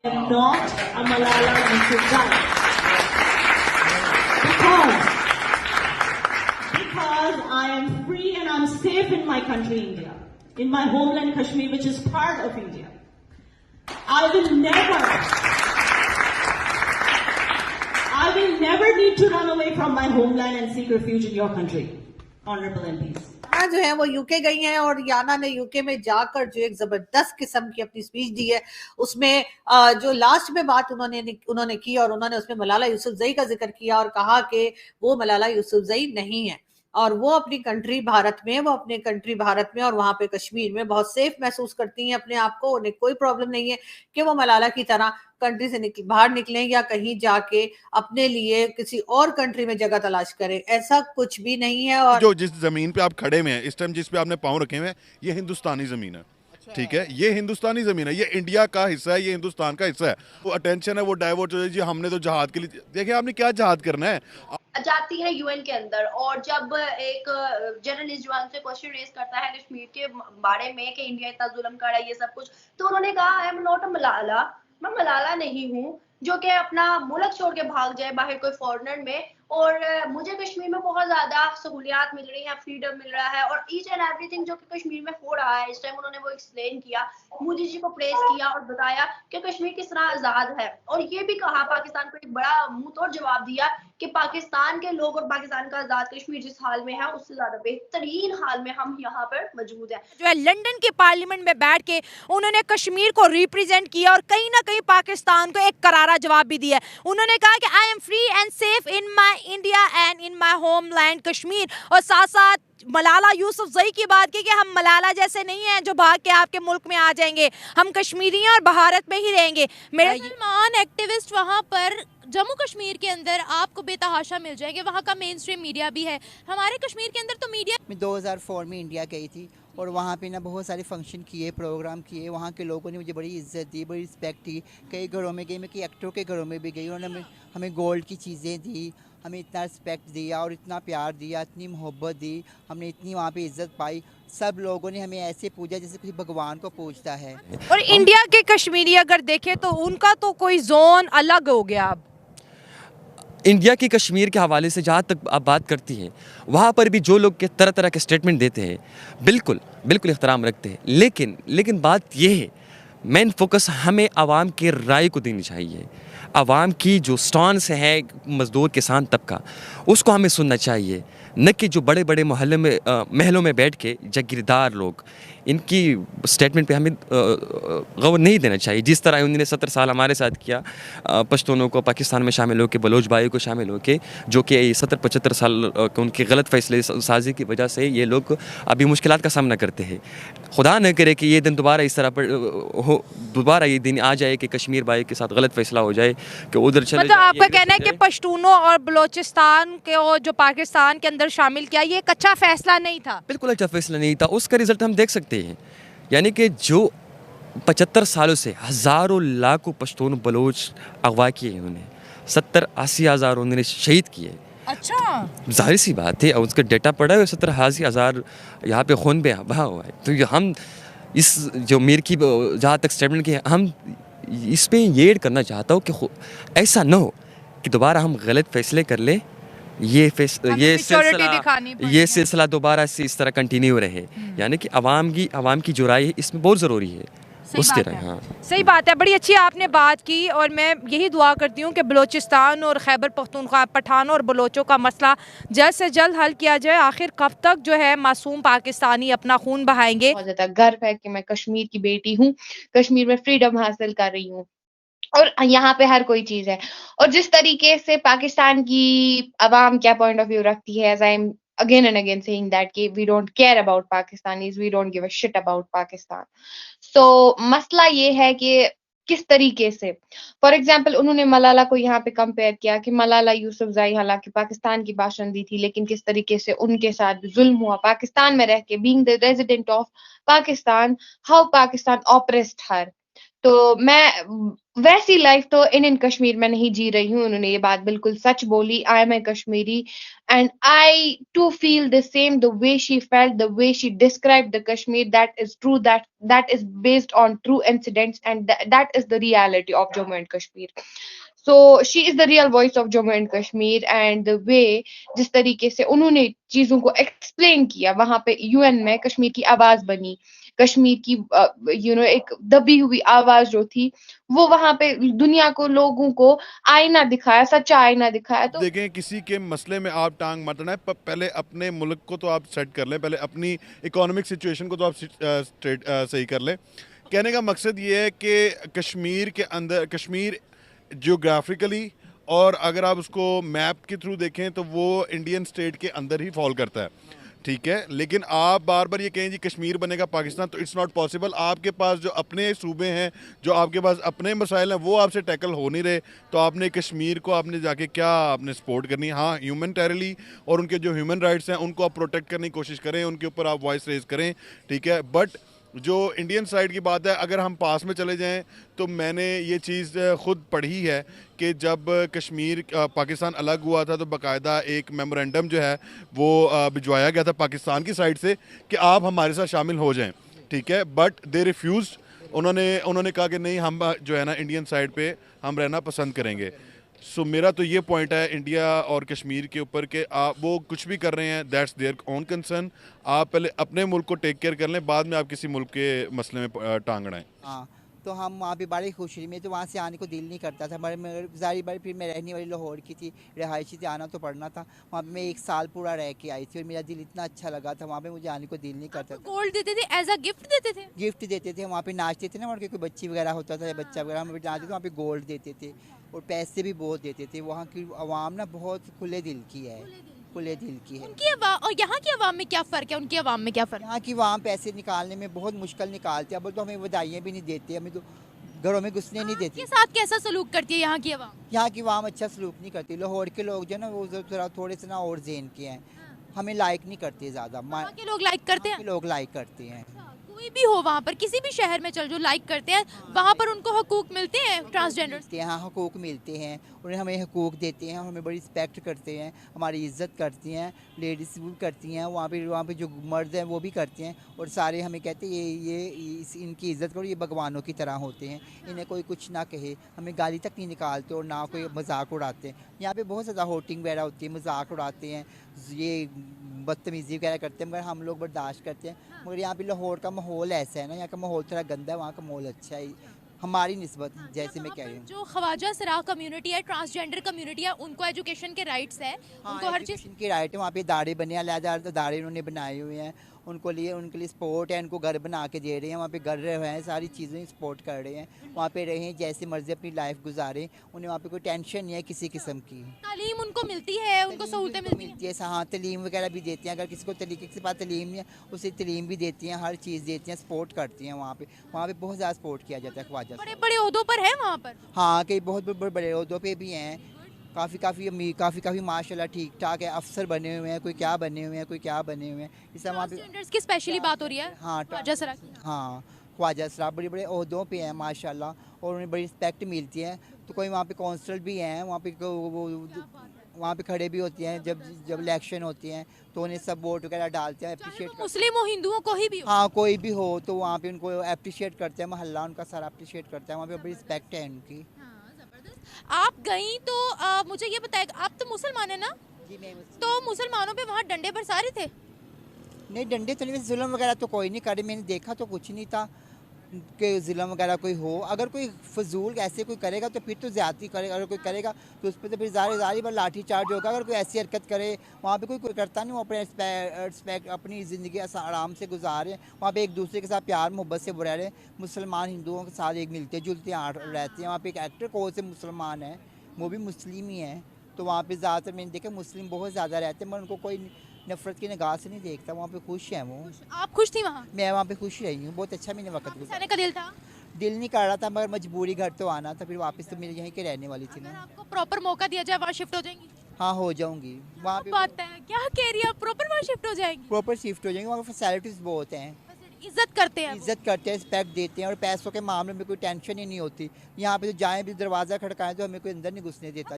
am not a Malala Yousafzai because I am free and I'm safe in my country, India, in my homeland Kashmir, which is part of India. I will never need to run away from my homeland and seek refuge in your country, honorable MPs. जो है वो UK गई हैं और याना ने UK में जाकर जो एक जबरदस्त किस्म की अपनी स्पीच दी है, उसमें जो लास्ट में बात उन्होंने की और उन्होंने उसमें मलाला यूसुफजई का जिक्र किया और कहा कि वो मलाला यूसुफजई नहीं है और वो अपनी कंट्री भारत में और वहां पे कश्मीर में बहुत सेफ महसूस करती हैं अपने आप को। उन्हें कोई प्रॉब्लम नहीं है कि वो मलाला की तरह कंट्री से बाहर निकलें या कहीं जाके अपने लिए किसी और कंट्री में जगह तलाश करें, ऐसा कुछ भी नहीं है। और जो जिस जमीन पे आप खड़े हुए हैं इस टाइम, जिस पे आपने पाँव रखे हुए हैं, ये हिंदुस्तानी जमीन है। ठीक है, ये हिंदुस्तानी जमीन है, ये इंडिया का हिस्सा है, ये हिंदुस्तान का हिस्सा है। वो अटेंशन है वो डाइवर्ट हो जाए जी, हमने तो जहाद के लिए, देखिए आपने क्या जहाद करना है। जाती है यूएन के अंदर और जब एक जर्नलिस्ट जो हमसे क्वेश्चन रेज करता है कश्मीर के बारे में कि इंडिया इतना जुल्म कर रहा है ये सब कुछ, तो उन्होंने कहा I am not a Malala, मैं मलाला नहीं हूँ जो कि अपना मुल्क छोड़ के भाग जाए बाहर कोई फॉरेनर में, और मुझे कश्मीर में बहुत ज्यादा सहूलियात मिल रही है, फ्रीडम मिल रहा है और ईच एंड एवरीथिंग जो कि कश्मीर में हो रहा है इस टाइम, उन्होंने वो एक्सप्लेन किया, मोदी जी को प्रेस किया और बताया कि कश्मीर किस तरह आजाद है। और ये भी कहा, पाकिस्तान को एक बड़ा मुंह तोड़ जवाब दिया कि पाकिस्तान के लोग और पाकिस्तान का आजाद कश्मीर जिस हाल में है उससे ज्यादा बेहतरीन हाल में हम यहाँ पर मौजूद हैं। जो है लंदन के पार्लियामेंट में बैठ के उन्होंने कश्मीर को रिप्रेजेंट किया और कहीं ना कहीं पाकिस्तान को एक करारा जवाब भी दिया। उन्होंने कहा कि I am free and safe in my India and in my homeland Kashmir, और साथ साथ मलाला यूसुफजई की बात की कि हम मलाला जैसे नहीं हैं जो भाग के आपके मुल्क में आ जाएंगे, हम कश्मीरी हैं और भारत में ही रहेंगे। मेरे सलमान एक्टिविस्ट वहाँ पर जम्मू कश्मीर के अंदर आपको बेतहाशा मिल जाएंगे, वहाँ का मेन स्ट्रीम मीडिया भी है। हमारे कश्मीर के अंदर तो मीडिया, मैं 2004 में इंडिया गई थी और वहाँ पे ना बहुत सारे फंक्शन किए, प्रोग्राम किए, वहाँ के लोगों ने मुझे बड़ी इज्जत दी, बड़ी रिस्पेक्ट दी। कई घरों में गई, मैं कई एक्टरों के घरों में भी गई, उन्होंने हमें गोल्ड की चीज़ें दी, हमें इतना रिस्पेक्ट दिया और इतना प्यार दिया, इतनी मोहब्बत दी, हमने इतनी वहाँ पे इज्जत पाई। सब लोगों ने हमें ऐसे पूजा जैसे किसी भगवान को पूजता है। और इंडिया के कश्मीरी अगर देखें तो उनका तो कोई जोन अलग हो गया। अब इंडिया की कश्मीर के हवाले से जहाँ तक आप बात करती हैं, वहाँ पर भी जो लोग के तरह तरह के स्टेटमेंट देते हैं बिल्कुल बिल्कुल एहतराम रखते हैं, लेकिन बात यह है, मेन फोकस हमें आवाम के राय को देनी चाहिए। आवाम की जो स्टांस है मज़दूर किसान तबका, उसको हमें सुनना चाहिए, न कि जो बड़े बड़े महलों में बैठ के जागीरदार लोग, इनकी स्टेटमेंट पे हमें गौर नहीं देना चाहिए। जिस तरह उन्होंने 70 साल हमारे साथ किया, पश्तूनों को पाकिस्तान में शामिल होकर, बलोच भाइयों को शामिल होकर, जो कि 70-75 साल के उनके गलत फैसले साजी की वजह से ये लोग अभी मुश्किलात का सामना करते हैं। खुदा न करे कि ये दिन दोबारा इस तरह पर हो, दोबारा ये दिन आ जाए कि कश्मीर भाई के साथ गलत फैसला हो जाए कि उधर चले मतलब आपका कहना है कि पश्तूनों और बलोचिस्तान के और जो पाकिस्तान के अंदर शामिल किया, ये एक अच्छा फैसला नहीं था? बिल्कुल अच्छा फैसला नहीं था। उसका रिजल्ट हम देख सकते हैं, यानी कि जो 75 सालों से हज़ारों लाखों पश्तून बलोच अगवा किए उन्होंने, 70-80 हज़ार उन्होंने शहीद किए। अच्छा, जाहिर सी बात है, उसका डेटा पड़ा है, 70-80 हज़ार यहाँ पे खून बहा हुआ है। तो ये हम इस जो मीर की जहाँ तक स्टेटमेंट की, हम इस पर ये ऐड करना चाहता हूँ कि ऐसा न हो कि दोबारा हम गलत फैसले कर लें, ये सिलसिला दोबारा से इस तरह कंटिन्यू रहे। यानी कि आवाम की जो राय है इसमें बहुत ज़रूरी है। सही बात है, बड़ी अच्छी आपने बात की और मैं यही दुआ करती हूँ कि बलूचिस्तान और खैबर पख्तूनख्वा, पठानों और बलोचों का मसला जल्द से जल्द हल किया जाए। आखिर कब तक जो है मासूम पाकिस्तानी अपना खून बहाएंगे? बहुत ज़्यादा गर्व है कि मैं कश्मीर की बेटी हूँ, कश्मीर में फ्रीडम हासिल कर रही हूँ और यहाँ पे हर कोई चीज़ है। और जिस तरीके से पाकिस्तान की अवाम क्या पॉइंट ऑफ व्यू रखती है, as I am again and again saying that कि we don't care about Pakistanis, we don't give a shit about Pakistan. So मसला ये है कि किस तरीके से, फॉर एग्जाम्पल उन्होंने मलाला को यहाँ पे कंपेयर किया कि मलाला यूसुफजई हालांकि पाकिस्तान की बाशिंदी थी, लेकिन किस तरीके से उनके साथ भी जुल्म हुआ पाकिस्तान में रह के, being the resident of Pakistan, how Pakistan oppressed her. तो मैं वैसी लाइफ तो इन कश्मीर में नहीं जी रही हूँ। उन्होंने ये बात बिल्कुल सच बोली। I am a Kashmiri and I too feel the same the way she felt, the way she described the Kashmir, that is true, that is based on true incidents and that is the reality of Jammu and Kashmir. So she is the real voice of Jammu and Kashmir and the way जिस तरीके से उन्होंने चीजों को explain किया वहां पे UN में कश्मीर की आवाज बनी, कश्मीर की एक दबी हुई आवाज जो थी वो वहां पे दुनिया को, लोगों को आईना दिखाया, सच्चा आईना दिखाया। तो देखें, किसी के मसले में आप टांग मत अड़ाएं, पहले अपने मुल्क को तो आप सेट कर लें, पहले अपनी इकोनॉमिक सिचुएशन को तो आप सही कर लें। कहने का मकसद ये है कि कश्मीर के अंदर, कश्मीर जियोग्राफिकली और अगर आप उसको मैप के थ्रू देखें तो वो इंडियन स्टेट के अंदर ही फॉल करता है, ठीक है। लेकिन आप बार बार ये कहें जी कश्मीर बनेगा पाकिस्तान, तो इट्स नॉट पॉसिबल। आपके पास जो अपने सूबे हैं, जो आपके पास अपने मसाइल हैं, वो आपसे टैकल हो नहीं रहे, तो आपने कश्मीर को आपने जाके क्या आपने सपोर्ट करनी है। हाँ, ह्यूमैनिटेरियली और उनके जो ह्यूमन राइट्स हैं उनको आप प्रोटेक्ट करने की कोशिश करें, उनके ऊपर आप वॉइस रेज करें, ठीक है। बट जो इंडियन साइड की बात है, अगर हम पास में चले जाएं तो मैंने ये चीज़ खुद पढ़ी है कि जब कश्मीर पाकिस्तान अलग हुआ था तो बाकायदा एक मेमोरेंडम जो है वो भिजवाया गया था पाकिस्तान की साइड से कि आप हमारे साथ शामिल हो जाएं, ठीक है। बट दे रिफ्यूज़, उन्होंने कहा कि नहीं, हम जो है ना इंडियन साइड पे हम रहना पसंद करेंगे। सो मेरा तो ये पॉइंट है इंडिया और कश्मीर के ऊपर कि आप वो कुछ भी कर रहे हैं, दैट्स देयर ओन कंसर्न। आप पहले अपने मुल्क को टेक केयर कर लें, बाद में आप किसी मुल्क के मसले में टांग अड़ाएं। हाँ, तो हम वहाँ पे बड़ी खुश रही, मैं तो वहाँ से आने को दिल नहीं करता था। मगर जारी बारी फिर मैं रहने वाली लाहौर की थी, रिहायशी थी, आना तो पड़ना था। वहाँ पे मैं 1 साल पूरा रह के आई थी और मेरा दिल इतना अच्छा लगा था, वहाँ पे मुझे आने को दिल नहीं करता था। गोल्ड देते थे, एज अ गिफ्ट देते थे? गिफ्ट देते थे, वहाँ पे नाचते थे ना, वहाँ के कोई बच्ची वगैरह होता था या बच्चा वगैरह, हम नाचते थे, वहाँ पे गोल्ड देते थे और पैसे भी बहुत देते थे। वहाँ की आवाम ना बहुत खुले दिल की है, खुले दिल की है। उनकी आवाम और यहाँ की आवाम में क्या फर्क है? उनकी आवाम में क्या फर्क है? यहाँ की आवाम पैसे निकालने में बहुत मुश्किल निकालते हैं। अब तो हमें बधाइयाँ भी नहीं देते, हमें तो घरों में घुसने नहीं देती। के साथ कैसा सलूक करती है यहाँ की आवाम? यहाँ की आवाम अच्छा सलूक नहीं करती। लाहौर के लोग जो ना वो थोड़े से ना और ज़ेन के हैं, हमें लाइक नहीं करते ज़्यादा। वहाँ के लोग लाइक करते हैं? लोग लाइक करते हैं। कोई भी हो वहाँ पर, किसी भी शहर में चल जो लाइक करते हैं, वहाँ पर उनको हकूक मिलते हैं ट्रांसजेंडर के यहाँ हकूक मिलते हैं, उन्हें हमें हकूक देते हैं, हमें बड़ी रिस्पेक्ट करते हैं, हमारी इज्जत करती हैं, लेडीज़ भी करती हैं, वहाँ पे जो मर्द हैं वो भी करते हैं। और सारे हमें कहते हैं इनकी इज्जत करो, ये भगवानों की तरह होते हैं, इन्हें कोई कुछ ना कहे, हमें गाली तक नहीं निकालते और ना कोई मजाक उड़ाते हैं। यहाँ पे बहुत ज़्यादा होटिंग वगैरह होती है, मजाक उड़ाते हैं, ये बदतमीज़ी वगैरह करते हैं, मगर हम लोग बर्दाश्त करते हैं। मगर यहाँ पे लाहौर का माहौल ऐसा है ना, यहाँ का माहौल थोड़ा गंदा है, वहाँ का माहौल अच्छा है हमारी निस्बत, जैसे मैं कह रही हूँ। जो ख्वाजा सराह कम्युनिटी है, ट्रांसजेंडर कम्युनिटी है, उनको एजुकेशन के राइट्स है, उनको हर चीज़ की राइट है। वहाँ पे दाड़े बने हैं, अलग तो दाड़े उन्होंने बनाए हुए हैं, उनके लिए सपोर्ट है, उनको घर बना के दे रहे हैं, वहाँ पे घर रहे हैं, सारी चीज़ें सपोर्ट कर रहे हैं, वहाँ पे रहें जैसे मर्जी अपनी लाइफ गुजारें, उन्हें वहाँ पे कोई टेंशन नहीं है किसी किस्म की। तालीम उनको मिलती है, उनको सहूलतें मिलती है। हाँ, तलीम वगैरह भी देती हैं, अगर किसी को तरीके से पास तलीम नहीं है उसे तलीम भी देती हैं, हर चीज़ देती हैं, सपोर्ट करती हैं। वहाँ पे बहुत ज़्यादा सपोर्ट किया जाता है ख्वाजा। बड़े बड़े ओहदों पर है वहाँ पर? हाँ, कई बहुत बड़े ओहदों पे भी हैं, काफ़ी माशाल्लाह ठीक ठाक है, अफसर बने हुए हैं, कोई क्या बने हुए हैं, कोई क्या बने हुए हैं, इस वहाँ पे की स्पेशली बात हो रही है। हाँ, ख्वाजा सराह बड़े बड़े ओहदों पे हैं माशाल्लाह, और उन्हें बड़ी रिस्पेक्ट मिलती है। तो कोई वहाँ पे काउंसिलर भी हैं, वहाँ पे खड़े भी होते हैं, जब इलेक्शन होती हैं तो उन्हें सब वोट वगैरह डालते हैं, अप्रिशिएट। मुस्लिम हो, हिंदुओं को ही भी हो? हाँ, कोई भी हो तो वहाँ पे उनको अप्रिशिएट करते हैं, मोहल्ला उनका सारा अप्रिशिएट करता है, वहाँ पे बड़ी रिस्पेक्ट है उनकी। आप गई तो मुझे ये बताएं, आप तो मुसलमान है ना? जी, मैं तो मुसलमानों पे वहाँ डंडे बरसा रहे थे? नहीं, डंडे तो नहीं, जुल्म वगैरह तो कोई नहीं करे, मैंने देखा तो कुछ नहीं था कि जुल्म वगैरह कोई हो। अगर कोई फजूल ऐसे कोई करेगा तो फिर तो ज़्यादती करेगा, अगर कोई करेगा तो उस पर तो फिर ज़ारी बार लाठी चार्ज होगा। अगर कोई ऐसी हरकत करे, वहाँ पे कोई करता नहीं, वो अपने अपनी ज़िंदगी आराम से गुजारे, वहाँ पे एक दूसरे के साथ प्यार मोहब्बत से रह रहे। मुसलमान हिंदुओं के साथ एक मिलते जुलते रहते हैं। वहाँ पे एक एक्टर को से मुसलमान है, वो भी मुस्लिम ही है, तो वहाँ पे ज़्यादातर मैंने देखा मुस्लिम बहुत ज़्यादा रहते हैं, मगर उनको कोई नफरत की निगाह से नहीं देखता, वहाँ पे खुश हैं वो। आप खुश थी वहाँ? मैं वहाँ पे खुश रही हूँ, बहुत अच्छा मैंने वक्त गुजारा। का दिल था? दिल नहीं कर रहा था, मगर मजबूरी घर तो आना था, फिर वापस तो मेरे यहीं के रहने वाली थी ना। आपको प्रॉपर मौका दिया जाए, वहाँ शिफ्ट हो जाएंगी? हाँ, हो जाऊँगी वहाँ पे। बात है, क्या कह रही है, आप प्रॉपर वहाँ शिफ्ट हो जाएंगी? प्रॉपर शिफ्ट हो जाएंगी, वहाँ फैसिलिटीज़ बहुत हैं। इज्जत करते हैं वो। इज्जत करते हैं, रिस्पेक्ट देते हैं और पैसों के मामले में कोई टेंशन ही नहीं होती। यहाँ पे तो जाएं भी, दरवाज़ा खड़काएं तो हमें कोई अंदर नहीं घुसने देता।